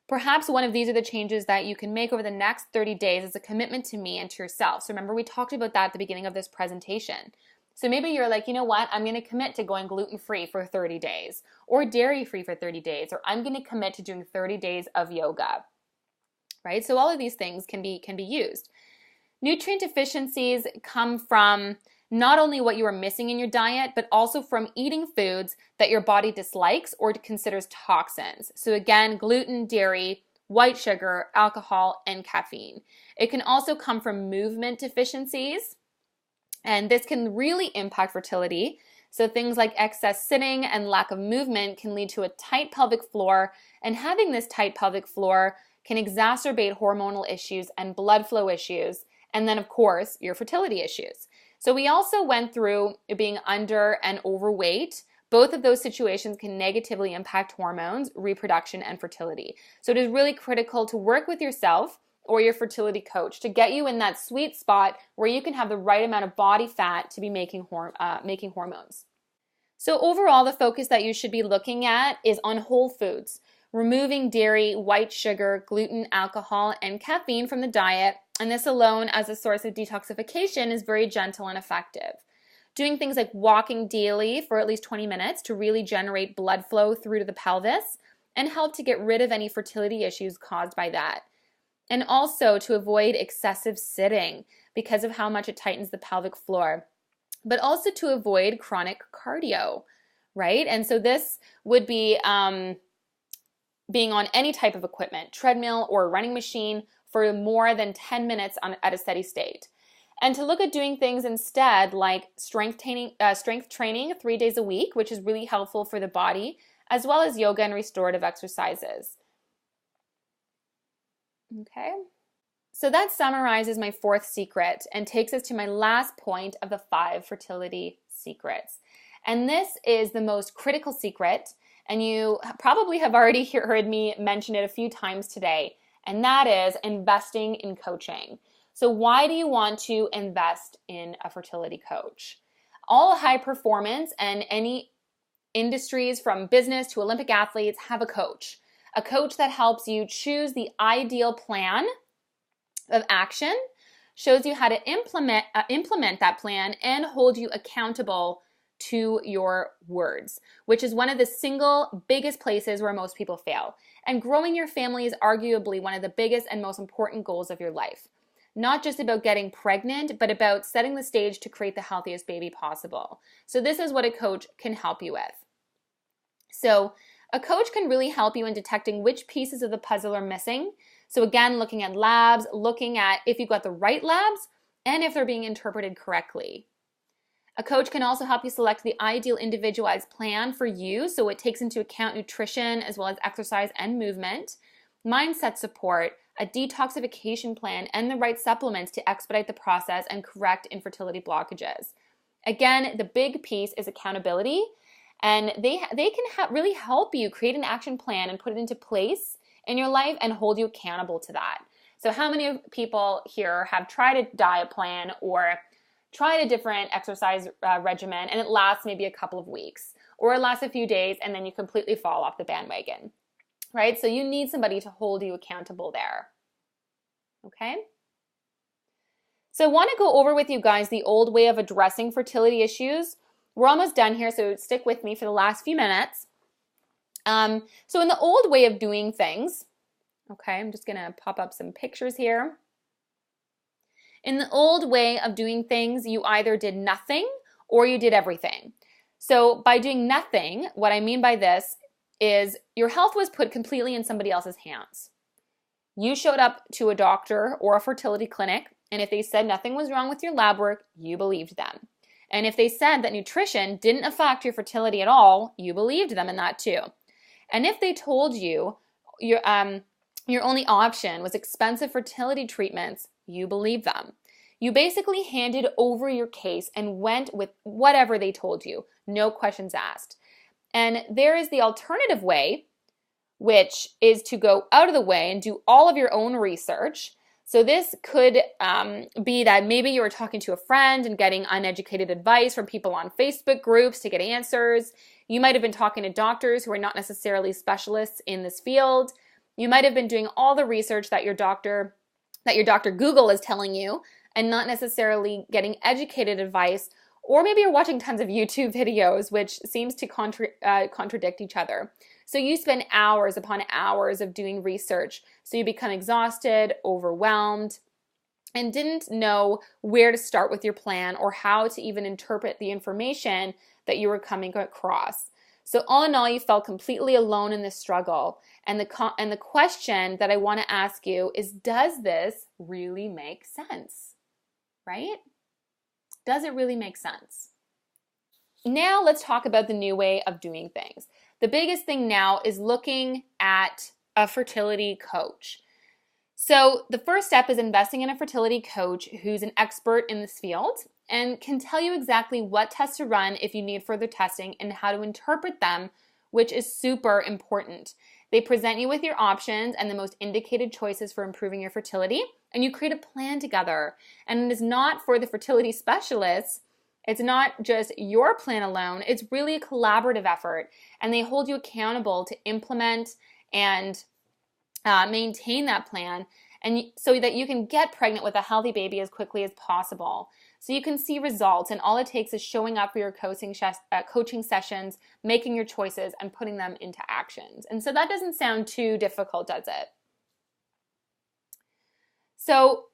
Perhaps one of these are the changes that you can make over the next 30 days as a commitment to me and to yourself. So remember, we talked about that at the beginning of this presentation. So maybe you're like, you know what, I'm going to commit to going gluten-free for 30 days or dairy-free for 30 days, or I'm going to commit to doing 30 days of yoga, right? So all of these things can be used. Nutrient deficiencies come from not only what you are missing in your diet, but also from eating foods that your body dislikes or considers toxins. So again, gluten, dairy, white sugar, alcohol, and caffeine. It can also come from movement deficiencies, and this can really impact fertility. So things like excess sitting and lack of movement can lead to a tight pelvic floor, and having this tight pelvic floor can exacerbate hormonal issues and blood flow issues, and then of course, your fertility issues. So we also went through being under and overweight. Both of those situations can negatively impact hormones, reproduction, and fertility. So it is really critical to work with yourself or your fertility coach to get you in that sweet spot where you can have the right amount of body fat to be making hormones. So overall, the focus that you should be looking at is on whole foods, removing dairy, white sugar, gluten, alcohol, and caffeine from the diet, and this alone as a source of detoxification is very gentle and effective. Doing things like walking daily for at least 20 minutes to really generate blood flow through to the pelvis and help to get rid of any fertility issues caused by that. And also to avoid excessive sitting because of how much it tightens the pelvic floor, but also to avoid chronic cardio, right? And so this would be being on any type of equipment, treadmill or running machine, for more than 10 minutes at a steady state. And to look at doing things instead like strength training 3 days a week, which is really helpful for the body, as well as yoga and restorative exercises. Okay. So that summarizes my fourth secret and takes us to my last point of the 5 fertility secrets. And this is the most critical secret, and you probably have already heard me mention it a few times today, and that is investing in coaching. So why do you want to invest in a fertility coach? All high performance and any industries from business to Olympic athletes have a coach that helps you choose the ideal plan of action, shows you how to implement that plan, and hold you accountable to your words, which is one of the single biggest places where most people fail. And growing your family is arguably one of the biggest and most important goals of your life. Not just about getting pregnant, but about setting the stage to create the healthiest baby possible. So this is what a coach can help you with. So a coach can really help you in detecting which pieces of the puzzle are missing. So again, looking at labs, looking at if you've got the right labs and if they're being interpreted correctly. A coach can also help you select the ideal individualized plan for you, so it takes into account nutrition as well as exercise and movement, mindset support, a detoxification plan, and the right supplements to expedite the process and correct infertility blockages. Again, the big piece is accountability, and they can really help you create an action plan and put it into place in your life and hold you accountable to that. So how many people here have tried a diet plan or tried a different exercise regimen and it lasts maybe a couple of weeks, or it lasts a few days and then you completely fall off the bandwagon, right? So you need somebody to hold you accountable there, okay? So I want to go over with you guys the old way of addressing fertility issues. We're almost done here, so stick with me for the last few minutes. So in the old way of doing things, okay, I'm just going to pop up some pictures here. In the old way of doing things, you either did nothing or you did everything. So by doing nothing, what I mean by this is your health was put completely in somebody else's hands. You showed up to a doctor or a fertility clinic, and if they said nothing was wrong with your lab work, you believed them. And if they said that nutrition didn't affect your fertility at all, you believed them in that too. And if they told you your only option was expensive fertility treatments, you believed them. You basically handed over your case and went with whatever they told you, no questions asked. And there is the alternative way, which is to go out of the way and do all of your own research. So this could be that maybe you were talking to a friend and getting uneducated advice from people on Facebook groups to get answers. You might have been talking to doctors who are not necessarily specialists in this field. You might have been doing all the research that your doctor Google is telling you and not necessarily getting educated advice. Or maybe you're watching tons of YouTube videos, which seems to contradict each other. So you spend hours upon hours of doing research. So you become exhausted, overwhelmed, and didn't know where to start with your plan or how to even interpret the information that you were coming across. So all in all, you felt completely alone in this struggle. And the question that I want to ask you is, does this really make sense? Right? Does it really make sense? Now let's talk about the new way of doing things. The biggest thing now is looking at a fertility coach. So the first step is investing in a fertility coach who's an expert in this field and can tell you exactly what tests to run if you need further testing and how to interpret them, which is super important. They present you with your options and the most indicated choices for improving your fertility, and you create a plan together. And it is not for the fertility specialists. It's not just your plan alone. It's really a collaborative effort, and they hold you accountable to implement and maintain that plan, and so that you can get pregnant with a healthy baby as quickly as possible. So you can see results, and all it takes is showing up for your coaching sessions, making your choices, and putting them into actions. And so that doesn't sound too difficult, does it? So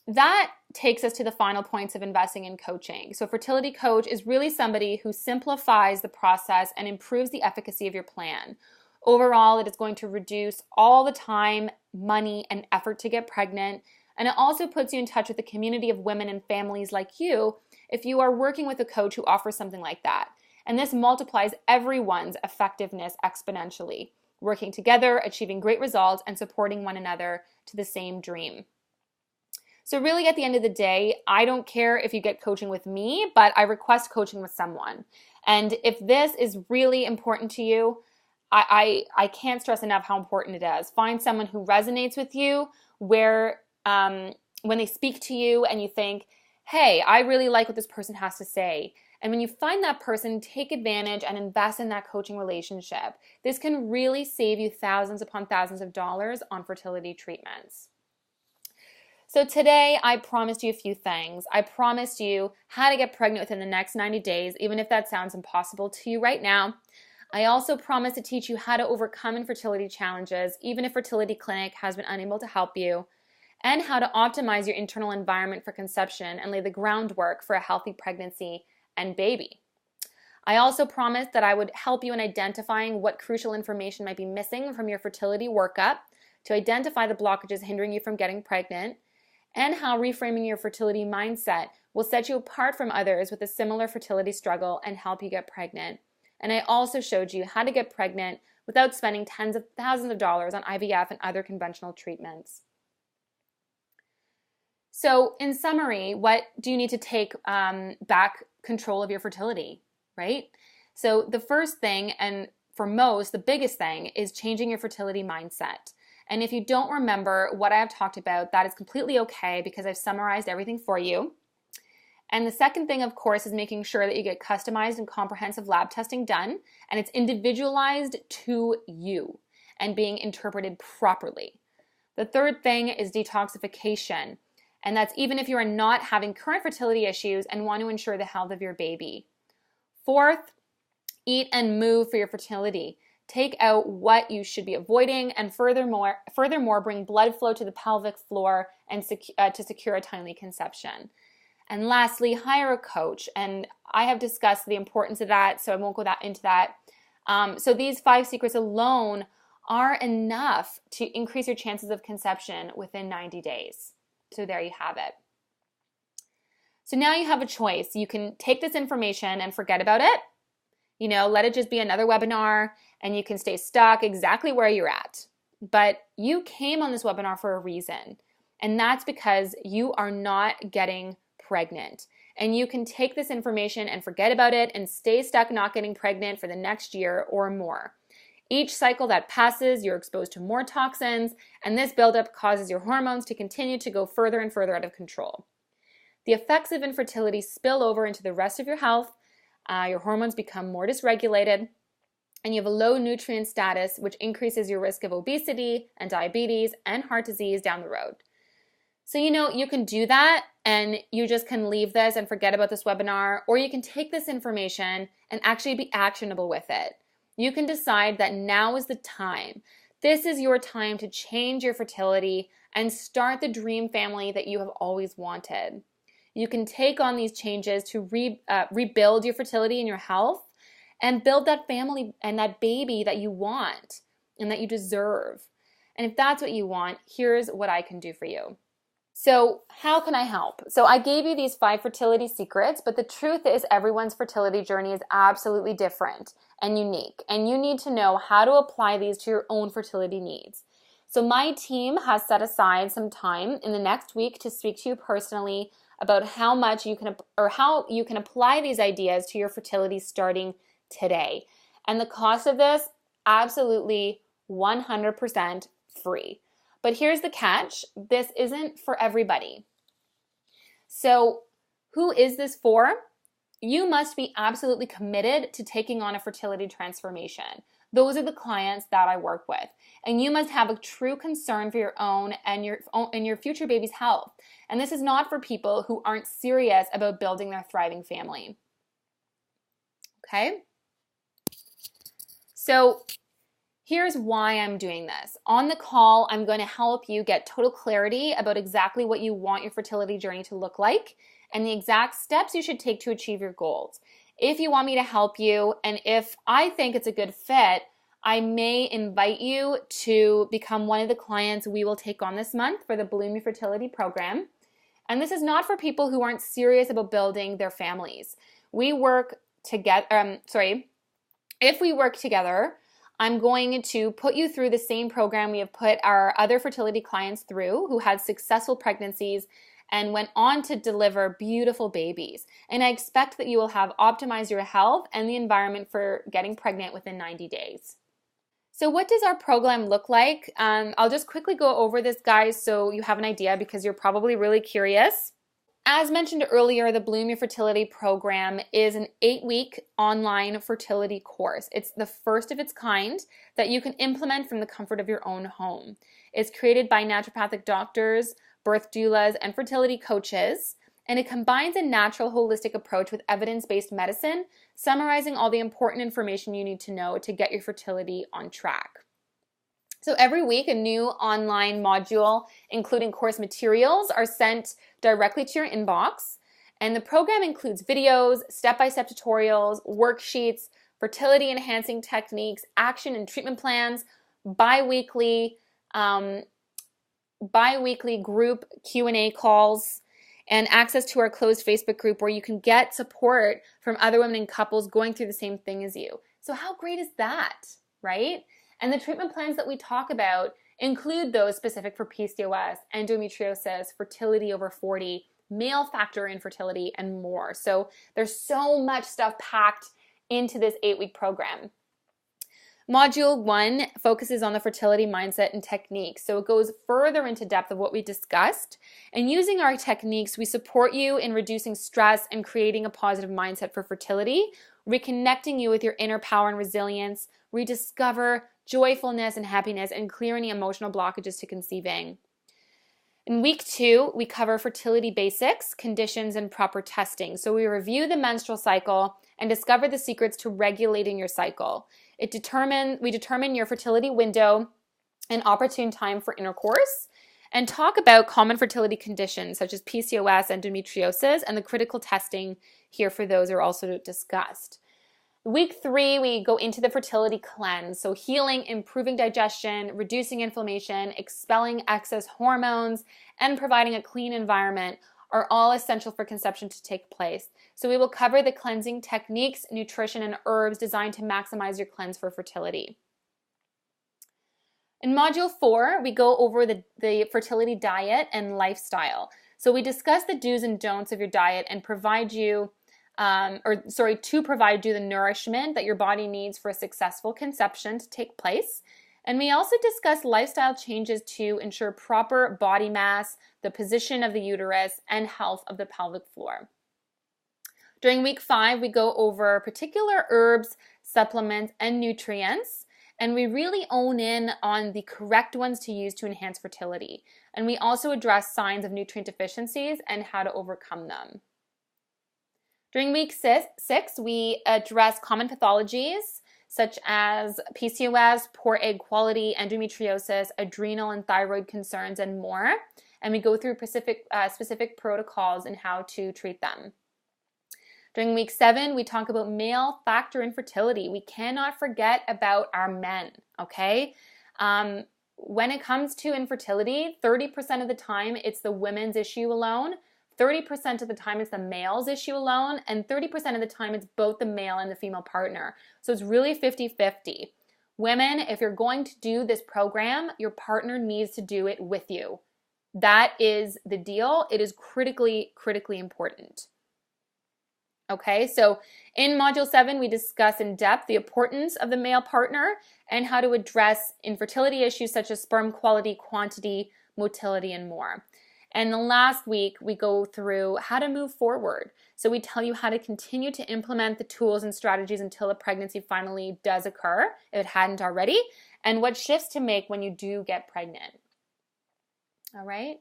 that takes us to the final points of investing in coaching. So a fertility coach is really somebody who simplifies the process and improves the efficacy of your plan. Overall, it is going to reduce all the time, money, and effort to get pregnant. And it also puts you in touch with a community of women and families like you if you are working with a coach who offers something like that. And this multiplies everyone's effectiveness exponentially, working together, achieving great results, and supporting one another to the same dream. So really, at the end of the day, I don't care if you get coaching with me, but I request coaching with someone. And if this is really important to you, I can't stress enough how important it is. Find someone who resonates with you, where when they speak to you and you think, hey, I really like what this person has to say. And when you find that person, take advantage and invest in that coaching relationship. This can really save you thousands upon thousands of dollars on fertility treatments. So today, I promised you a few things. I promised you how to get pregnant within the next 90 days, even if that sounds impossible to you right now. I also promised to teach you how to overcome infertility challenges, even if fertility clinic has been unable to help you, and how to optimize your internal environment for conception and lay the groundwork for a healthy pregnancy and baby. I also promised that I would help you in identifying what crucial information might be missing from your fertility workup to identify the blockages hindering you from getting pregnant, and how reframing your fertility mindset will set you apart from others with a similar fertility struggle and help you get pregnant. And I also showed you how to get pregnant without spending tens of thousands of dollars on IVF and other conventional treatments. So in summary, what do you need to take back control of your fertility, right? So the first thing, and for most, the biggest thing, is changing your fertility mindset. And if you don't remember what I have talked about, that is completely okay because I've summarized everything for you. And the second thing, of course, is making sure that you get customized and comprehensive lab testing done, and it's individualized to you and being interpreted properly. The third thing is detoxification, and that's even if you are not having current fertility issues and want to ensure the health of your baby. Fourth, eat and move for your fertility. take out what you should be avoiding, and furthermore bring blood flow to the pelvic floor and to secure a timely conception. And lastly, hire a coach. And I have discussed the importance of that, so I won't go into that. So these 5 secrets alone are enough to increase your chances of conception within 90 days. So there you have it. So now you have a choice. You can take this information and forget about it. Let it just be another webinar, and you can stay stuck exactly where you're at. But you came on this webinar for a reason, and that's because you are not getting pregnant. And you can take this information and forget about it and stay stuck not getting pregnant for the next year or more. Each cycle that passes, you're exposed to more toxins, and this buildup causes your hormones to continue to go further and further out of control. The effects of infertility spill over into the rest of your health. Your hormones become more dysregulated, and you have a low nutrient status, which increases your risk of obesity and diabetes and heart disease down the road. So, you can do that, and you just can leave this and forget about this webinar, or you can take this information and actually be actionable with it. You can decide that now is the time. This is your time to change your fertility and start the dream family that you have always wanted. You can take on these changes to rebuild your fertility and your health and build that family and that baby that you want and that you deserve. And if that's what you want, here's what I can do for you. So how can I help? So I gave you these 5 fertility secrets, but the truth is everyone's fertility journey is absolutely different and unique, and you need to know how to apply these to your own fertility needs. So my team has set aside some time in the next week to speak to you personally about how you can apply these ideas to your fertility starting today. And the cost of this, absolutely 100% free. But here's the catch. This isn't for everybody. So who is this for? You must be absolutely committed to taking on a fertility transformation. Those are the clients that I work with. And you must have a true concern for your own and your future baby's health. And this is not for people who aren't serious about building their thriving family. Okay? So here's why I'm doing this. On the call, I'm going to help you get total clarity about exactly what you want your fertility journey to look like and the exact steps you should take to achieve your goals. If you want me to help you, and if I think it's a good fit, I may invite you to become one of the clients we will take on this month for the Bloom Your Fertility program. And this is not for people who aren't serious about building their families. We work together, if we work together, I'm going to put you through the same program we have put our other fertility clients through who had successful pregnancies and went on to deliver beautiful babies. And I expect that you will have optimized your health and the environment for getting pregnant within 90 days. So what does our program look like? I'll just quickly go over this, guys, so you have an idea because you're probably really curious. As mentioned earlier, the Bloom Your Fertility program is an 8-week online fertility course. It's the first of its kind that you can implement from the comfort of your own home. It's created by naturopathic doctors, birth doulas, and fertility coaches, and it combines a natural, holistic approach with evidence-based medicine, summarizing all the important information you need to know to get your fertility on track. So every week, a new online module, including course materials, are sent directly to your inbox. And the program includes videos, step-by-step tutorials, worksheets, fertility-enhancing techniques, action and treatment plans, bi-weekly group Q&A calls, and access to our closed Facebook group where you can get support from other women and couples going through the same thing as you. So how great is that, right? And the treatment plans that we talk about include those specific for PCOS, endometriosis, fertility over 40, male factor infertility, and more. So there's so much stuff packed into this 8-week program. Module 1 focuses on the fertility mindset and techniques. So it goes further into depth of what we discussed. And using our techniques, we support you in reducing stress and creating a positive mindset for fertility, reconnecting you with your inner power and resilience, rediscover joyfulness and happiness, and clear any emotional blockages to conceiving. In week 2, we cover fertility basics, conditions, and proper testing. So we review the menstrual cycle and discover the secrets to regulating your cycle. We determine your fertility window and opportune time for intercourse, and talk about common fertility conditions such as PCOS, endometriosis, and the critical testing here for those are also discussed. Week 3, we go into the fertility cleanse. So healing, improving digestion, reducing inflammation, expelling excess hormones, and providing a clean environment are all essential for conception to take place. So we will cover the cleansing techniques, nutrition, and herbs designed to maximize your cleanse for fertility. In Module 4, we go over the fertility diet and lifestyle. So we discuss the do's and don'ts of your diet and provide you, to provide you the nourishment that your body needs for a successful conception to take place. And we also discuss lifestyle changes to ensure proper body mass, the position of the uterus, and health of the pelvic floor. During week 5, we go over particular herbs, supplements, and nutrients. And we really own in on the correct ones to use to enhance fertility. And we also address signs of nutrient deficiencies and how to overcome them. During week 6, we address common pathologies such as PCOS, poor egg quality, endometriosis, adrenal and thyroid concerns, and more. And we go through specific protocols and how to treat them. During week 7, we talk about male factor infertility. We cannot forget about our men, okay? When it comes to infertility, 30% of the time it's the women's issue alone, 30% of the time it's the male's issue alone, and 30% of the time it's both the male and the female partner. So it's really 50-50. Women, if you're going to do this program, your partner needs to do it with you. That is the deal. It is critically, critically important. Okay, so in Module 7, we discuss in depth the importance of the male partner and how to address infertility issues such as sperm quality, quantity, motility, and more. And the last week, we go through how to move forward. So we tell you how to continue to implement the tools and strategies until a pregnancy finally does occur, if it hadn't already, and what shifts to make when you do get pregnant. All right?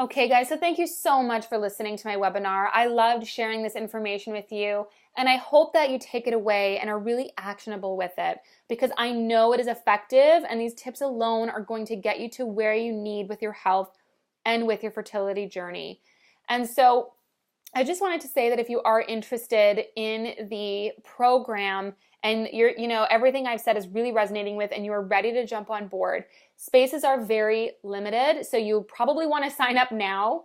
Okay guys, so thank you so much for listening to my webinar. I loved sharing this information with you, and I hope that you take it away and are really actionable with it, because I know it is effective, and these tips alone are going to get you to where you need with your health and with your fertility journey. And so I just wanted to say that if you are interested in the program and everything I've said is really resonating with and you are ready to jump on board, spaces are very limited. So you probably want to sign up now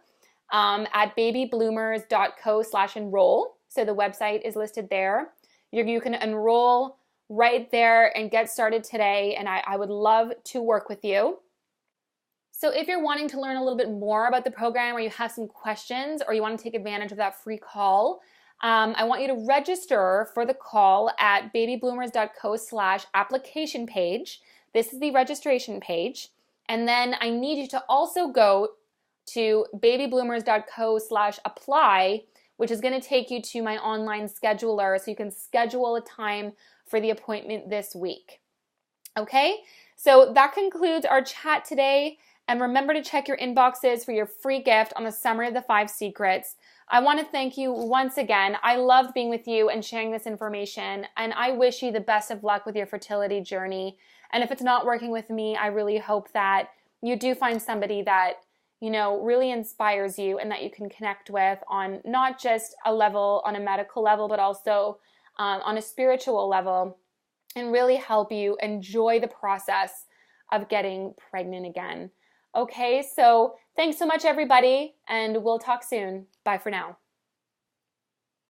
at babybloomers.co/enroll. So the website is listed there. You can enroll right there and get started today. And I would love to work with you. So if you're wanting to learn a little bit more about the program, or you have some questions, or you want to take advantage of that free call, I want you to register for the call at babybloomers.co/application page. This is the registration page. And then I need you to also go to babybloomers.co/apply, which is going to take you to my online scheduler so you can schedule a time for the appointment this week. Okay, so that concludes our chat today. And remember to check your inboxes for your free gift on the summary of the 5 secrets. I want to thank you once again. I loved being with you and sharing this information, and I wish you the best of luck with your fertility journey. And if it's not working with me, I really hope that you do find somebody that, really inspires you and that you can connect with on not just a level, on a medical level, but also on a spiritual level, and really help you enjoy the process of getting pregnant again. Okay, so thanks so much, everybody, and we'll talk soon. Bye for now.